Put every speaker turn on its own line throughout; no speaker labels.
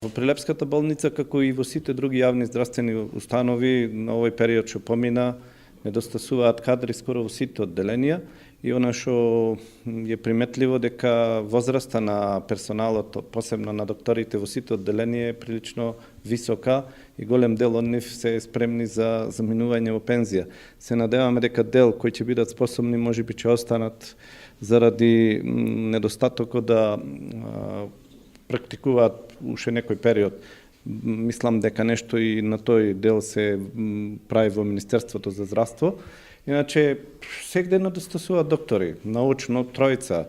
Во Прилепската болница, како и во сите други јавни здравствени установи, на овој период што помина, недостасуваат кадри скоро во сите одделенија и она што е приметливо дека возраста на персоналот, посебно на докторите во сите одделенија е прилично висока и голем дел од нив се спремни за заминување во пензија. Се надеваме дека дел кои ќе бидат способни можеби ќе останат заради недостатокот да практикуваат уште некој период. Мислам дека нешто и на тој дел се прави во Министерството за здравство. Иначе, сегде недостасуваат доктори. Научно тројца,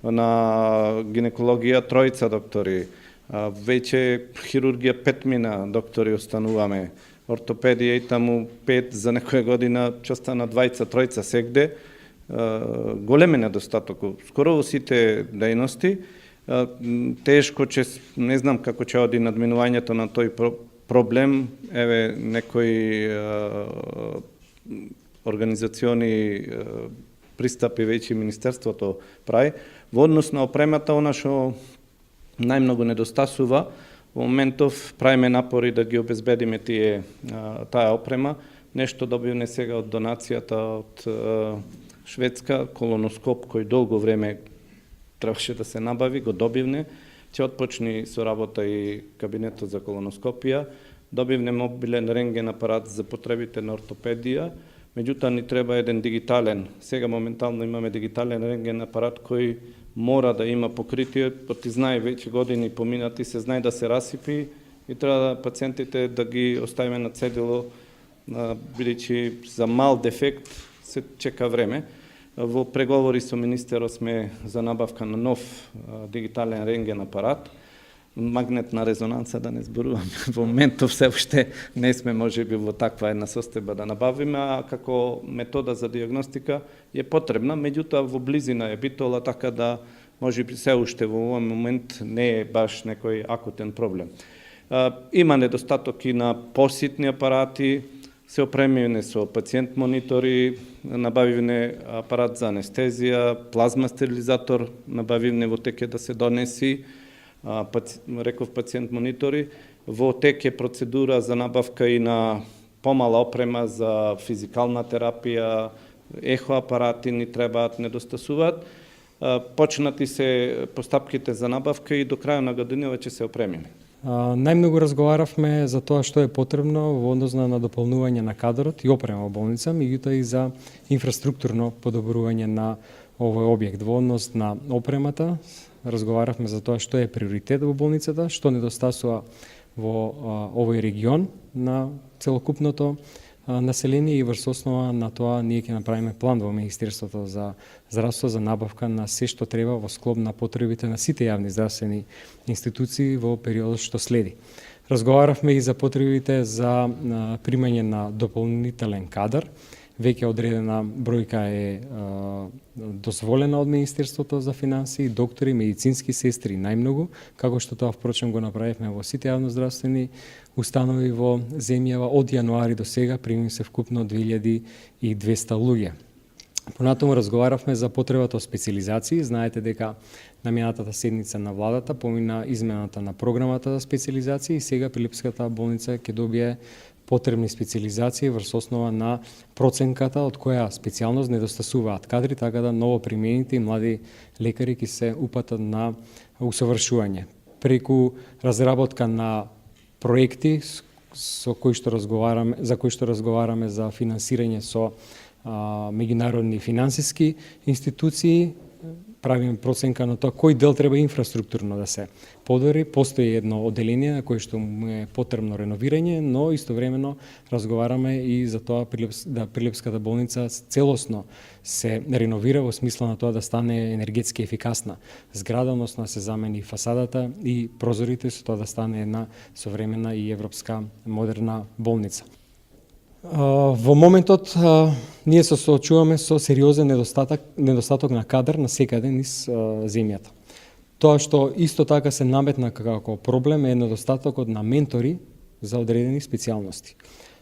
на гинекологија тројца доктори, веќе хирургија 5 мина доктори остануваме, ортопедија и таму 5, за некоја година ќе остана 2-3 сегде. Голем е недостаток, скоро во сите дејности. Тешко че, не знам како ќе оди надминувањето на тој проблем, еве некои организациони пристапи веќе Министерството прави. Во однос на опремата, она што најмногу недостасува, во моментов правиме напори да ги обезбедиме таа опрема. Нешто добивме сега од донацијата од Шведска, колоноскоп кој долго време требаше да се набави, го добивне. Ќе отпочни со работа и кабинетот за колоноскопија. Добивне мобилен рентген апарат за потребите на ортопедија. Меѓутоа ни треба еден дигитален. Сега моментално имаме дигитален рентген апарат кој мора да има покритие, поти знае веќе години поминати, се знае да се расипи и треба да пациентите да ги оставиме на цедило, бидејќи за мал дефект се чека време. Во преговори со министерот сме за набавка на нов дигитален рентген апарат, магнетна резонанца да не зборуваме. Во моментов се уште не сме можеби во таква една состојба да набавиме, а како метода за диагностика е потребна, меѓутоа во близина е Битола, така да можеби се уште во овој момент не е баш некој акутен проблем. Има недостаток и на поситни апарати, се опремивне со пациент монитори, набавивне апарат за анестезија, плазма стерилизатор, набавивне во теке да се донеси, реков пациент монитори, во теке процедура за набавка и на помала опрема за физикална терапија, ехо апарати ни требаат, недостасуваат. Почнати се постапките за набавка и до крај на годинава ќе се опремиме.
Најмногу разговаравме за тоа што е потребно во однос на дополнување на кадрот и опрема во болница, меѓутоа и за инфраструктурно подобрување на овој објект. Во однос на опремата разговаравме за тоа што е приоритет во болницата, што недостасува во овој регион на целокупното население и врз основа на тоа ние ќе направиме план во Министерството за здравство за набавка на се што треба во склоп на потребите на сите јавни здравствени институции во периодот што следи. Разговаравме и за потребите за примање на дополнителен кадар. Веќе одредена бројка е дозволена од Министерството за финансии, доктори, медицински сестри најмногу, како што тоа впрочем го направивме во сите јавноздравствени установи во земјава. Од јануари до сега примим се вкупно 2200 луѓе. Понатаму разговаравме за потребата од специализации. Знаете дека на минатата седница на владата помина измената на програмата за специализации и сега Прилепската болница ќе добие потребни специализации врз основа на проценката од која специјалност недостасуваат кадри, така да новопримените и млади лекари ќе се упатат на усовршување. Преку разработка на проекти за кои што разговараме за финансирање со меѓународни финансиски институции, правиме проценка на тоа кој дел треба инфраструктурно да се подобри. Постои едно одделение на кое што му е потребно реновирање, но истовремено разговараме и за тоа да Прилепската болница целосно се реновира во смисла на тоа да стане енергетски ефикасна зграда, односно да се замени фасадата и прозорите, со тоа да стане една современа и европска модерна болница. Во моментот ние се соочуваме со сериозен недостаток на кадар на секаде низ земјата. Тоа што исто така се наметна како проблем е недостатокот на ментори за одредени специјалности.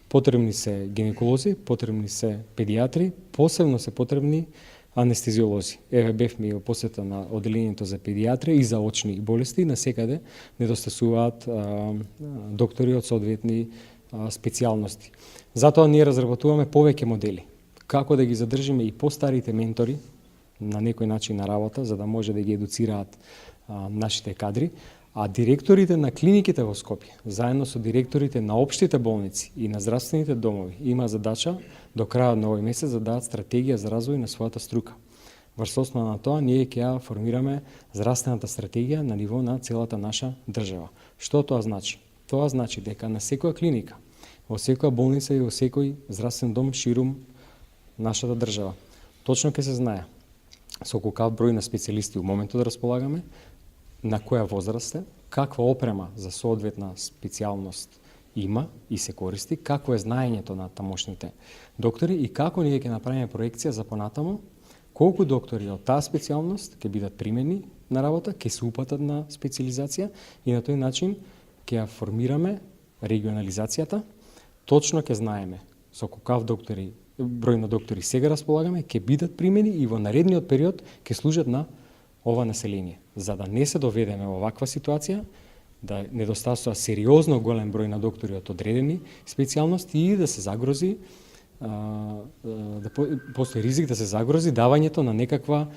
Потребни се гинеколози, потребни се педијатри, посебно се потребни анестезиолози. Еве бевме и во посета на одделението за педиатрија и за очни болести, на секаде недостасуваат доктори од соодветни специјалности. Затоа ние разработуваме повеќе модели. Како да ги задржиме и постарите ментори на некој начин на работа, за да може да ги едуцираат нашите кадри, а директорите на клиниките во Скопје, заедно со директорите на општите болници и на здравствените домови, има задача до крајот на овој месец да дадат стратегија за развој на својата струка. Врз основа на тоа, ние ќе ја формираме здравствената стратегија на ниво на целата наша држава. Што тоа значи? Тоа значи дека на секоја клиника, во секоја болница и во секој здравствен дом ширум нашата држава, точно ќе се знае со колкав број на специјалисти у моментот да располагаме, на која возраст е, каква опрема за соодветна специјалност има и се користи, какво е знаењето на тамошните доктори и како ние ќе направиме проекција за понатамо, колку доктори од таа специјалност ќе бидат примени на работа, ќе се упатат на специјализација и на тој начин ќе ја формираме регионализацијата, точно ќе знаеме со колкав број на доктори сега располагаме, ќе бидат примени и во наредниот период ќе служат на ова население. За да не се доведеме во ваква ситуација, да недостасува сериозно голем број на доктори од одредени специјалности и да се загрози, да постои ризик да се загрози давањето на некаква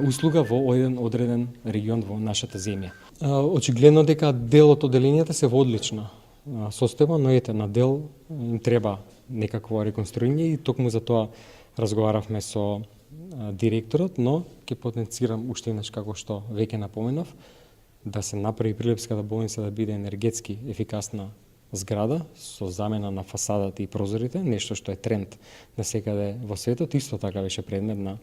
услуга во еден одреден регион во нашата земја. Очигледно дека дел од одделенијата се во одлична состојба, но ете на дел им треба некакво реконструирање и токму за тоа разговаравме со директорот, но ќе потенцирам уште еднаш како што веќе напоменав, да се направи Прилепската болница да биде енергетски ефикасна зграда со замена на фасадата и прозорите, нешто што е тренд насекаде во светот, исто така беше предмет на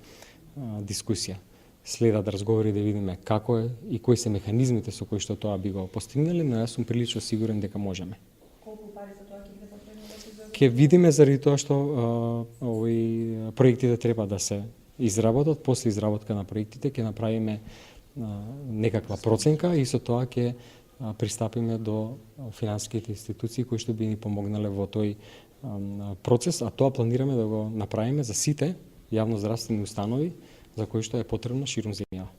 дискусија. Следат разговори да видиме како е и кои се механизмите со кои што тоа би го постигнале, но јас сум прилично сигурен дека можеме.
Колку пари за тоа ќе биде потребно?
Ќе видиме заради тоа што овој проектите треба да се изработат, после изработка на проектите ќе направиме некаква проценка и со тоа ќе пристапиме до финансиските институции кои што би ни помогнале во тој процес, а тоа планираме да го направиме за сите јавноздравствени установи за кои што е потребно ширум земјава.